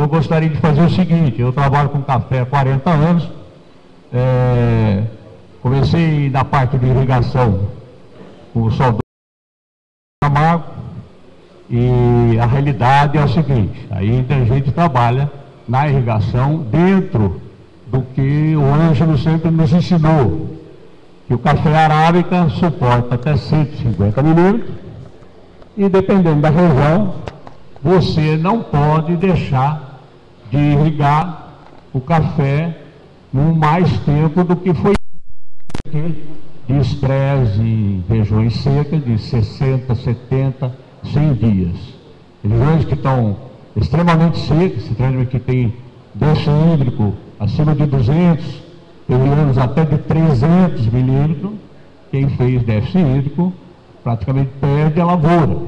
eu gostaria de fazer o seguinte: eu trabalho com café há 40 anos, comecei na parte de irrigação com o saudoso Camargo, e a realidade é o seguinte: ainda a gente trabalha na irrigação dentro do que o Ângelo sempre nos ensinou, que o café arábica suporta até 150 milímetros, e dependendo da região, você não pode deixar de irrigar o café no mais tempo do que foi de estresse em regiões secas de 60, 70, 100 dias. Regiões que estão extremamente secas, se trata que tem déficit hídrico acima de 200, teve anos até de 300 milímetros, quem fez déficit hídrico praticamente perde a lavoura.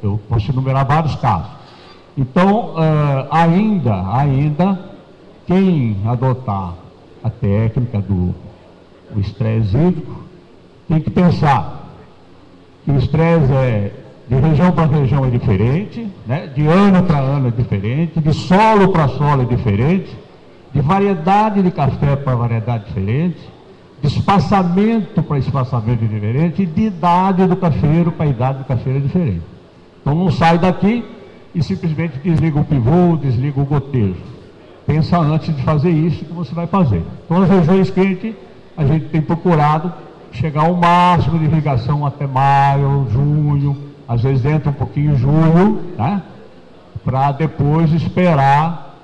Eu posso enumerar vários casos. Então, ainda quem adotar a técnica do estresse hídrico tem que pensar que o estresse de região para região é diferente, né? De ano para ano é diferente, de solo para solo é diferente, de variedade de café para variedade diferente, de espaçamento para espaçamento diferente, e de idade do cafeiro para idade do cafeiro é diferente. Então não sai daqui e simplesmente desliga o pivô, desliga o gotejo. Pensa antes de fazer isso que você vai fazer. Então nas regiões quentes a gente tem procurado chegar ao máximo de irrigação até maio, junho, às vezes entra um pouquinho em julho, né? Para depois esperar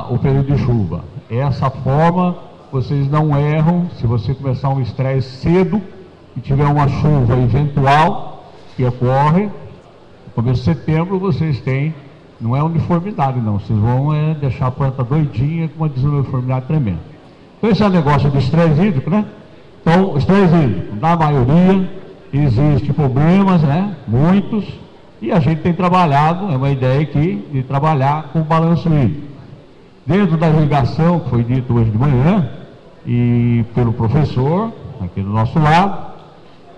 o período de chuva. Essa forma vocês não erram. Se você começar um estresse cedo e tiver uma chuva eventual que ocorre no começo de setembro, vocês têm, não é uniformidade não, vocês vão deixar a planta doidinha com uma desuniformidade tremenda. Então esse é o negócio do estresse hídrico, né? Então o estresse hídrico, na maioria, existem problemas, né? Muitos, e a gente tem trabalhado, é uma ideia aqui, de trabalhar com o balanço hídrico. Dentro da irrigação, que foi dito hoje de manhã, e pelo professor, aqui do nosso lado,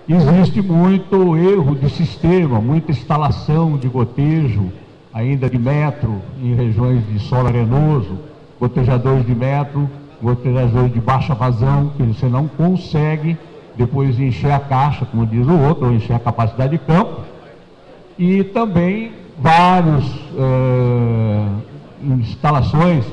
existe muito erro de sistema, muita instalação de gotejo, ainda de metro, em regiões de solo arenoso, gotejadores de metro, gotejadores de baixa vazão, que você não consegue depois encher a caixa, como diz o outro, ou encher a capacidade de campo, e também várias instalações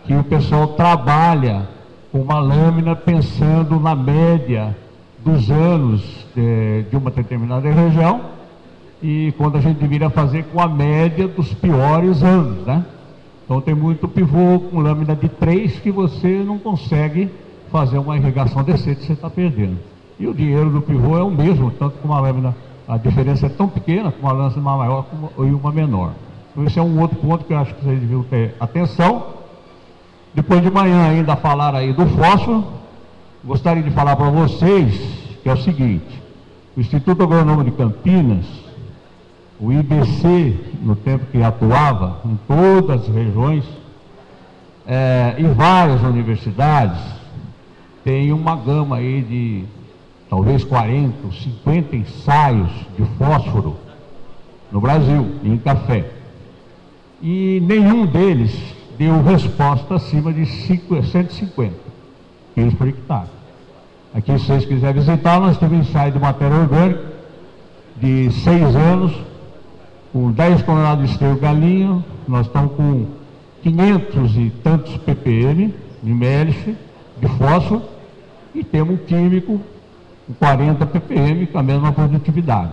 que o pessoal trabalha com uma lâmina pensando na média dos anos de uma determinada região, e quando a gente deveria fazer com a média dos piores anos, né? Então tem muito pivô com lâmina de 3 que você não consegue fazer uma irrigação decente, você está perdendo. E o dinheiro do pivô é o mesmo, tanto com uma lâmina, a diferença é tão pequena, com uma lâmina maior e uma menor. Então esse é um outro ponto que eu acho que vocês deviam ter atenção. Depois de manhã ainda falar aí do fósforo, gostaria de falar para vocês que é o seguinte: o Instituto Agronômico de Campinas, o IBC, no tempo que atuava em todas as regiões, e várias universidades, tem uma gama aí de talvez 40, 50 ensaios de fósforo no Brasil, em café. E nenhum deles deu resposta acima de 150 quilos por hectare. Aqui, se vocês quiserem visitar, nós temos um ensaio de matéria orgânica de 6 anos, com 10 toneladas de esterco galinho. Nós estamos com 500 e tantos ppm de MLF de fósforo, e temos um químico com 40 ppm com a mesma produtividade.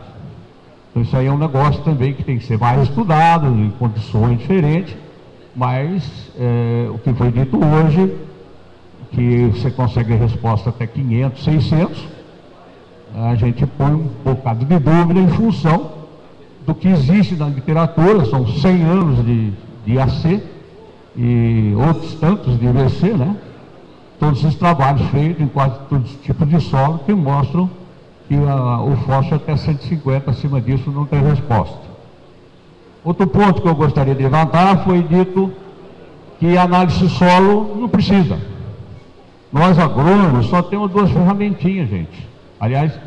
Então isso aí é um negócio também que tem que ser mais estudado, em condições diferentes, mas o que foi dito hoje, que você consegue resposta até 500, 600, a gente põe um bocado de dúvida em função do que existe na literatura. São 100 anos de AC e outros tantos de IBC, né? Todos esses trabalhos feitos em quase todos os tipos de solo que mostram que o fósforo até 150, acima disso, não tem resposta. Outro ponto que eu gostaria de levantar, foi dito que a análise de solo não precisa. Nós agrônomos só temos 2 ferramentinhas, gente. Aliás,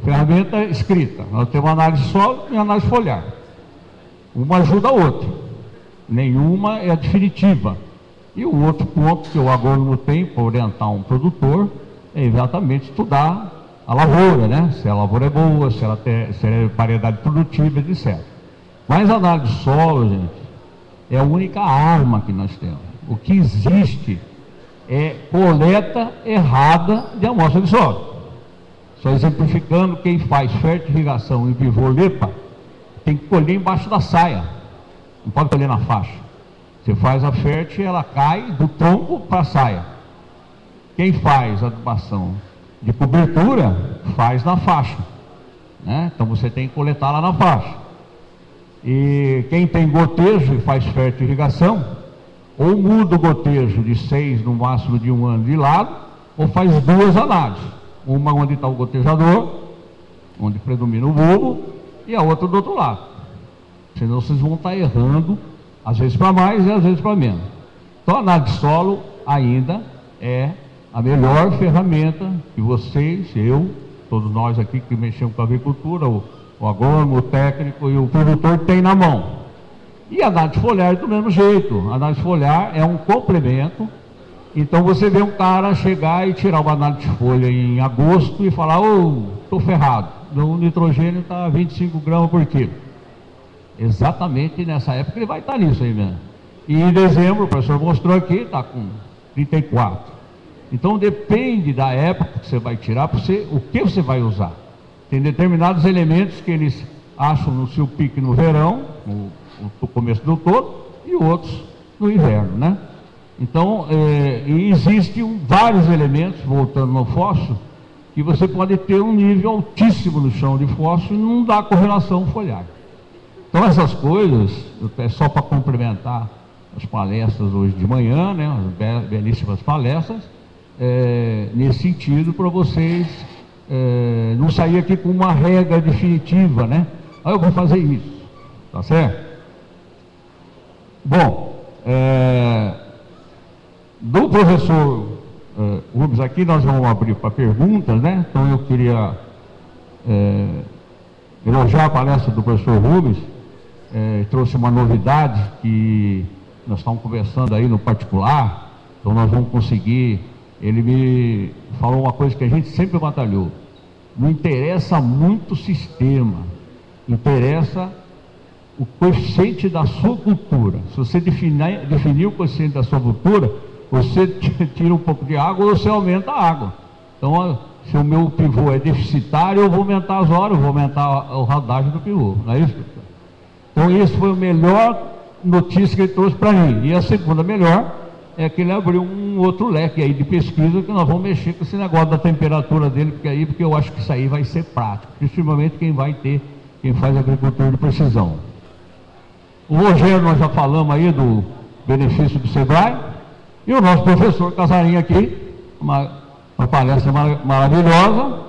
ferramenta escrita. Nós temos análise de solo e análise foliar. Uma ajuda a outra. nenhuma é definitiva. E o outro ponto que o agrônomo tem para orientar um produtor é exatamente estudar a lavoura, né? Se a lavoura é boa, se é variedade produtiva, etc. Mas a análise de solo, gente, é a única arma que nós temos. O que existe é coleta errada de amostra de solo. Só exemplificando, quem faz fertirrigação em pivô lepa tem que colher embaixo da saia, não pode colher na faixa. Você faz a fértil e ela cai do tronco para a saia. Quem faz adubação de cobertura faz na faixa, né? Então você tem que coletar lá na faixa. E quem tem gotejo e faz fertirrigação, ou muda o gotejo de 6, no máximo de 1 ano de lado, ou faz duas análises. Uma onde está o gotejador, onde predomina o bulbo, e a outra do outro lado. Senão vocês vão estar errando, às vezes para mais e às vezes para menos. Então a análise de solo ainda é a melhor ferramenta que vocês, eu, todos nós aqui que mexemos com a agricultura, o agrônomo, o técnico e o produtor tem na mão. E a análise foliar do mesmo jeito. A análise foliar é um complemento. Então você vê um cara chegar e tirar uma análise de folha em agosto e falar: ô, estou ferrado, o nitrogênio está 25 gramas por quilo. Exatamente nessa época ele vai estar nisso aí mesmo. E em dezembro, o professor mostrou aqui, está com 34. Então depende da época que você vai tirar, para você, o que você vai usar. Tem determinados elementos que eles acham no seu pique no verão, no começo do outono, e outros no inverno, né? Então, existem vários elementos, voltando no fósforo, que você pode ter um nível altíssimo no chão de fósforo e não dá correlação foliar. Então, essas coisas, é só para complementar as palestras hoje de manhã, né? As belíssimas palestras, nesse sentido, para vocês não sair aqui com uma regra definitiva, né? Aí eu vou fazer isso, tá certo? Bom, do professor Rubens aqui, nós vamos abrir para perguntas, né? Então eu queria elogiar a palestra do professor Rubens, trouxe uma novidade que nós estamos conversando aí no particular, então nós vamos conseguir. Ele me falou uma coisa que a gente sempre batalhou: não interessa muito o sistema, interessa o coeficiente da sua cultura. Se você definir o coeficiente da sua cultura, você tira um pouco de água ou você aumenta a água. Então, se o meu pivô é deficitário, eu vou aumentar as horas, eu vou aumentar a rodagem do pivô, não é isso? Então, isso foi a melhor notícia que ele trouxe para mim. E a segunda melhor é que ele abriu um outro leque aí de pesquisa, que nós vamos mexer com esse negócio da temperatura dele, porque eu acho que isso aí vai ser prático, principalmente quem faz agricultura de precisão. O Rogério, nós já falamos aí do benefício do Sebrae, e o nosso professor Casarinho aqui, uma palestra maravilhosa,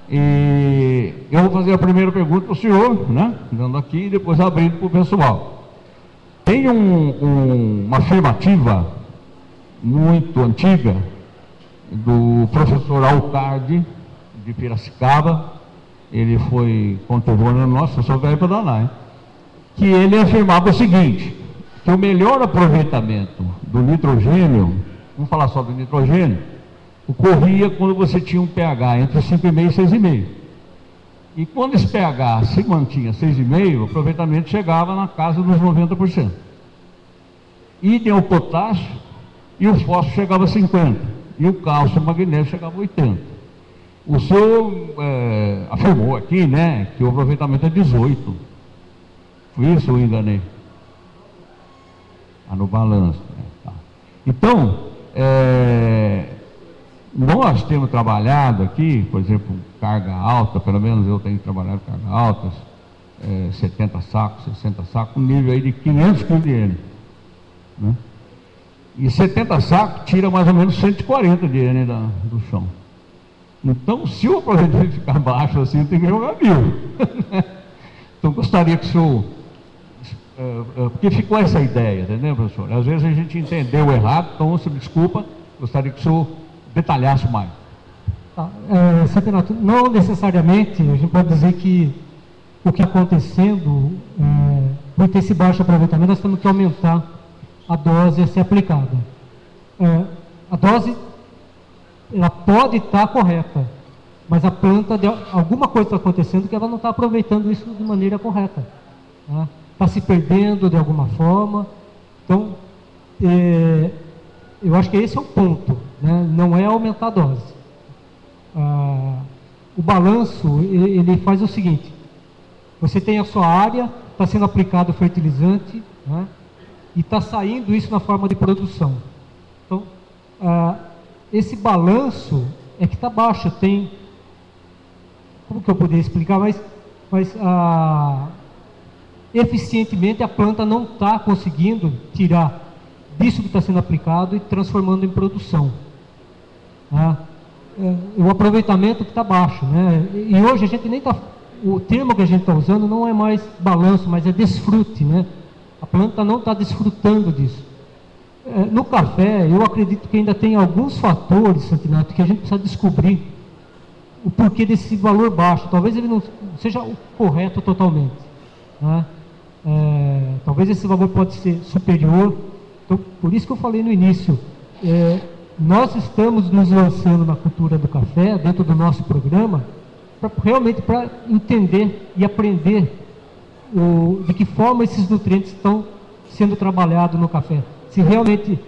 e eu vou fazer a primeira pergunta para o senhor, né, dando aqui, e depois abrindo para o pessoal. Tem uma afirmativa muito antiga do professor Alcardi, de Piracicaba, ele foi contemporâneo nosso, eu sou velho para danar, hein? Que ele afirmava o seguinte, que o melhor aproveitamento do nitrogênio, vamos falar só do nitrogênio, ocorria quando você tinha um pH entre 5,5 e 6,5. E quando esse pH se mantinha 6,5, o aproveitamento chegava na casa dos 90%. Idem ao potássio, e o fósforo chegava a 50%, e o cálcio e o magnésio chegava a 80%. O senhor afirmou aqui, né, que o aproveitamento é 18%. Foi isso ou eu enganei? No balanço. Tá. Então, nós temos trabalhado aqui, por exemplo, carga alta, pelo menos eu tenho trabalhado carga altas, 70 sacos, 60 sacos, um nível aí de 500 kg de N, né? E 70 sacos tira mais ou menos 140 de N do chão. Então, se o aproveitamento ficar baixo assim, tem que jogar 1000. Então, gostaria que o senhor... porque ficou essa ideia, entendeu, professor? Às vezes a gente entendeu errado, então, se me desculpa, gostaria que o senhor detalhasse mais. Tá, Centenato, não necessariamente a gente pode dizer que o que está acontecendo por ter esse baixo aproveitamento, nós temos que aumentar a dose a ser aplicada. A dose, ela pode estar correta, mas a planta, alguma coisa está acontecendo que ela não está aproveitando isso de maneira correta. Está se perdendo de alguma forma. Então, eu acho que esse é o ponto, né? Não é aumentar a dose. O balanço, ele faz o seguinte: você tem a sua área, está sendo aplicado fertilizante, né? E está saindo isso na forma de produção. Então, esse balanço é que está baixo. Tem, como que eu poderia explicar, mas eficientemente a planta não está conseguindo tirar disso que está sendo aplicado e transformando em produção. O aproveitamento que está baixo, né? E hoje a gente nem está, o termo que a gente está usando não é mais balanço, mas é desfrute, né? A planta não está desfrutando disso. No café, eu acredito que ainda tem alguns fatores, Santinato, que a gente precisa descobrir o porquê desse valor baixo. Talvez ele não seja o correto totalmente, né? Talvez esse valor pode ser superior. Então, por isso que eu falei no início, nós estamos nos lançando na cultura do café, dentro do nosso programa, realmente para entender e aprender de que forma esses nutrientes estão sendo trabalhados no café. Se realmente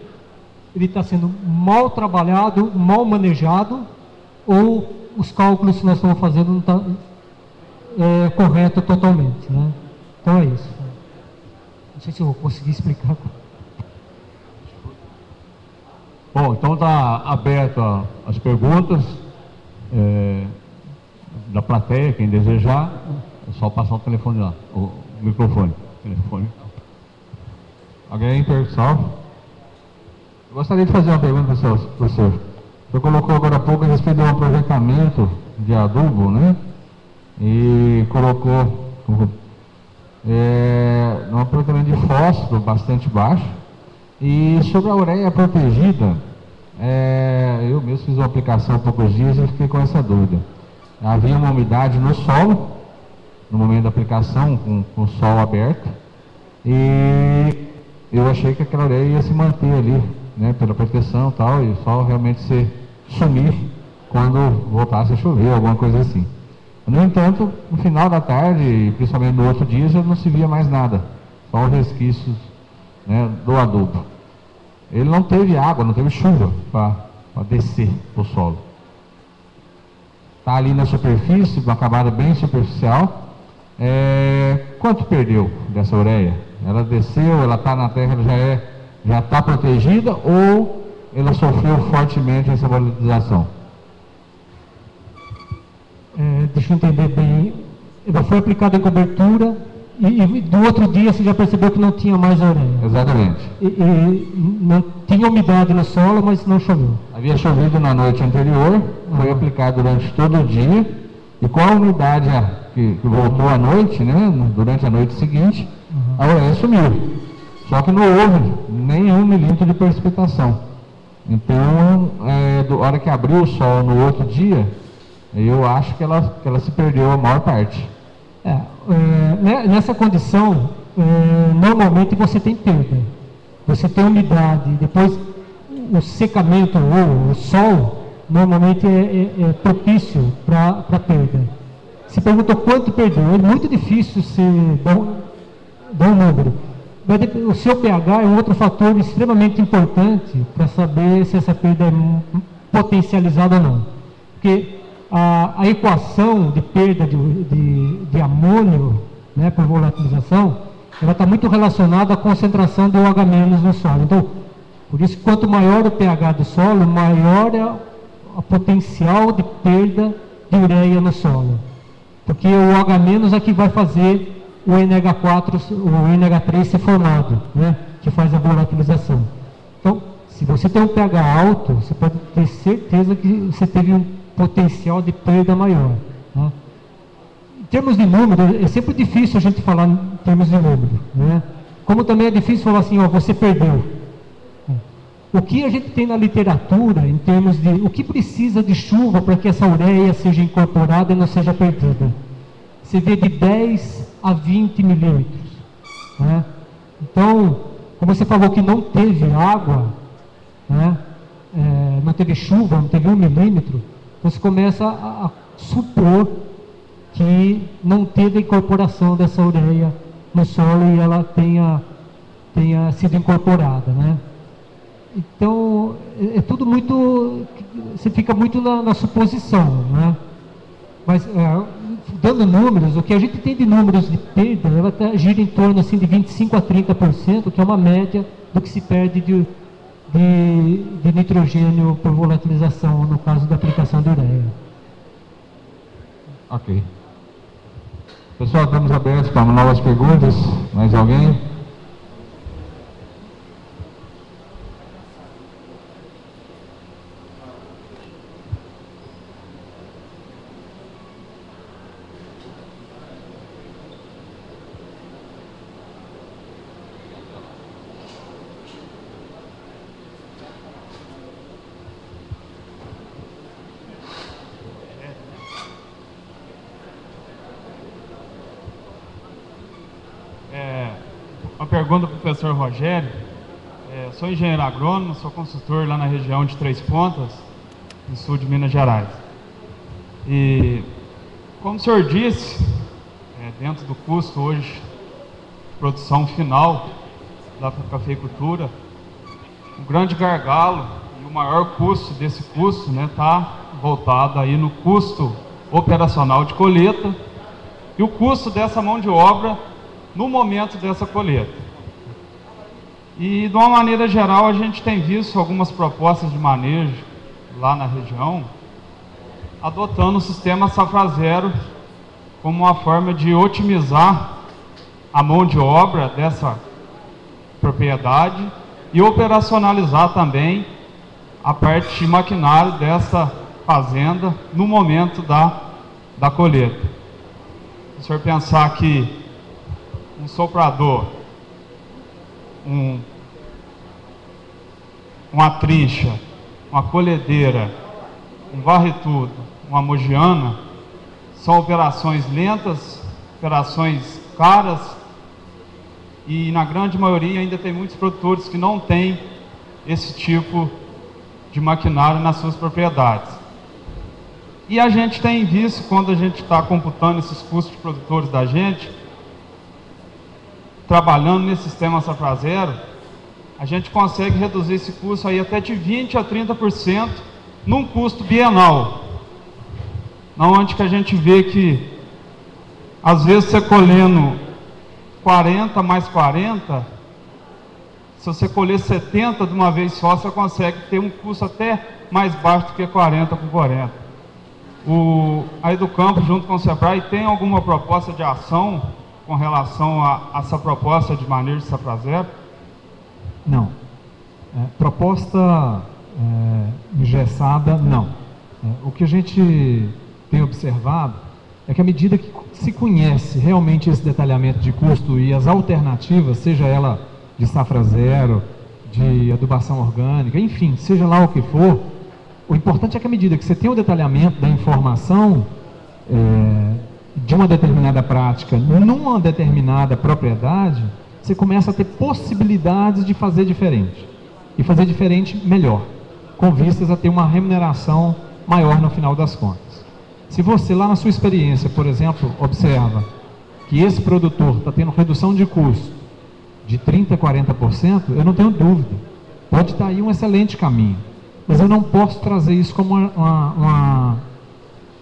ele está sendo mal trabalhado, mal manejado, ou os cálculos que nós estamos fazendo não estão correto totalmente, né? Então é isso. Não sei se eu vou conseguir explicar. Bom, então está aberto as perguntas da plateia, quem desejar, é só passar o telefone lá, o microfone. Telefone. Alguém, pessoal? Eu gostaria de fazer uma pergunta para o senhor. O senhor colocou agora há pouco a respeito do aproveitamento de adubo, né? E colocou um aproveitamento de fósforo bastante baixo. E sobre a ureia protegida, eu mesmo fiz uma aplicação há poucos dias e fiquei com essa dúvida. Havia uma umidade no solo, no momento da aplicação, com o sol aberto, e eu achei que aquela ureia ia se manter ali, né, pela proteção e tal, e só realmente sumir quando voltasse a chover, alguma coisa assim. No entanto, no final da tarde, e principalmente no outro dia, já não se via mais nada, só os resquícios, né, do adubo. Ele não teve água, não teve chuva para descer o solo. Está ali na superfície, uma camada bem superficial. Quanto perdeu dessa ureia? Ela desceu, ela está na terra, ela já está protegida, ou ela sofreu fortemente essa volatilização? Deixa eu entender bem. Ela foi aplicada em cobertura e do outro dia você já percebeu que não tinha mais ureia. Exatamente. E não tinha umidade no solo, mas não choveu. Havia chovido na noite anterior, foi aplicado durante todo o dia, e com a umidade que voltou à noite, né, durante a noite seguinte, a ureia sumiu. Só que não houve nenhum milímetro de precipitação. Então, da hora que abriu o sol no outro dia, eu acho que ela se perdeu a maior parte. Nessa condição, normalmente você tem perda. Você tem umidade, depois o secamento ou o sol, normalmente é propício para perda. Se perguntou quanto perdeu, é muito difícil se dar um número. Mas o seu pH é um outro fator extremamente importante para saber se essa perda é potencializada ou não. Porque a equação de perda de amônio, né, por volatilização, ela está muito relacionada à concentração do OH- no solo. Então, por isso, quanto maior o pH do solo, maior é a potencial de perda de ureia no solo. Porque o OH- é que vai fazer o NH4, o NH3 ser formado, né, que faz a volatilização. Então, se você tem um pH alto, você pode ter certeza que você teve um potencial de perda maior, né? Em termos de número, é sempre difícil a gente falar em termos de número, né? Como também é difícil falar assim, você perdeu. O que a gente tem na literatura, em termos de o que precisa de chuva para que essa ureia seja incorporada e não seja perdida? Você vê de 10 a 20 milímetros. né? Então, como você falou que não teve água, né? Não teve chuva, não teve 1 milímetro, você começa a supor que não teve a incorporação dessa ureia no solo e ela tenha sido incorporada, né? Então, é tudo muito, você fica muito na suposição, né? Mas, dando números, o que a gente tem de números de perda, ela gira em torno assim, de 25% a 30%, que é uma média do que se perde de nitrogênio por volatilização, no caso da aplicação de ureia. Ok. Pessoal, estamos abertos para novas perguntas. Mais alguém? Uma pergunta para o professor Rogério. Sou engenheiro agrônomo, sou consultor lá na região de Três Pontas, no sul de Minas Gerais. E, como o senhor disse, dentro do custo hoje de produção final da cafeicultura, o grande gargalo e o maior custo desse custo está voltado aí no custo operacional de colheita e o custo dessa mão de obra no momento dessa colheita. E, de uma maneira geral, a gente tem visto algumas propostas de manejo lá na região, adotando o sistema Safra Zero como uma forma de otimizar a mão de obra dessa propriedade e operacionalizar também a parte de maquinário dessa fazenda no momento da colheita. Se o senhor pensar que um soprador, uma trincha, uma colhedeira, um varretudo, uma mogiana, são operações lentas, operações caras, e na grande maioria ainda tem muitos produtores que não têm esse tipo de maquinário nas suas propriedades. E a gente tem visto, quando a gente está computando esses custos de produtores da gente, trabalhando nesse sistema Safra Zero, a gente consegue reduzir esse custo aí até de 20% a 30% num custo bienal. Onde que a gente vê que, às vezes, você colhendo 40 mais 40, se você colher 70 de uma vez só, você consegue ter um custo até mais baixo do que 40 com 40. A Educampo, junto com o Sebrae, tem alguma proposta de ação com relação a essa proposta de manejo de Safra Zero? Não. Proposta engessada, não. O que a gente tem observado é que à medida que se conhece realmente esse detalhamento de custo e as alternativas, seja ela de Safra Zero, de adubação orgânica, enfim, seja lá o que for, o importante é que à medida que você tem o detalhamento da informação de uma determinada prática numa determinada propriedade, você começa a ter possibilidades de fazer diferente. E fazer diferente melhor, com vistas a ter uma remuneração maior no final das contas. Se você lá na sua experiência, por exemplo, observa que esse produtor está tendo redução de custo de 30% a 40%, eu não tenho dúvida, pode estar aí um excelente caminho. Mas eu não posso trazer isso como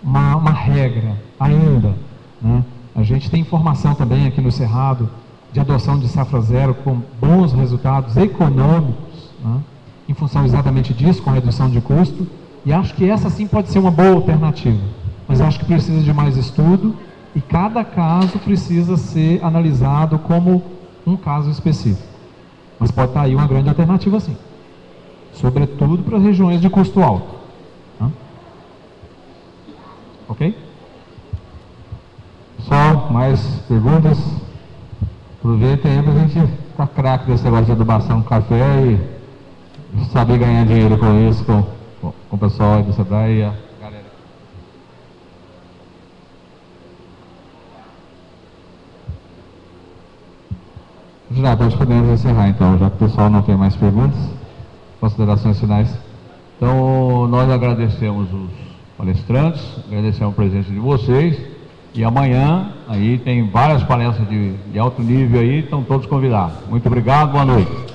uma regra ainda, né? A gente tem informação também aqui no Cerrado de adoção de Safra Zero com bons resultados econômicos, né? Em função exatamente disso, com redução de custo, e acho que essa sim pode ser uma boa alternativa, mas acho que precisa de mais estudo e cada caso precisa ser analisado como um caso específico, mas pode estar aí uma grande alternativa sim, sobretudo para regiões de custo alto, né? Ok? Pessoal, mais perguntas? Aproveitem aí para a gente ficar craque desse negócio de adubação com café e saber ganhar dinheiro com isso, com o pessoal aí do Sebrae e a galera. Candidato, nós podemos encerrar então, já que o pessoal não tem mais perguntas, considerações finais. Então, nós agradecemos os palestrantes, agradecemos a presença de vocês, e amanhã aí tem várias palestras de alto nível aí, estão todos convidados. Muito obrigado, boa noite.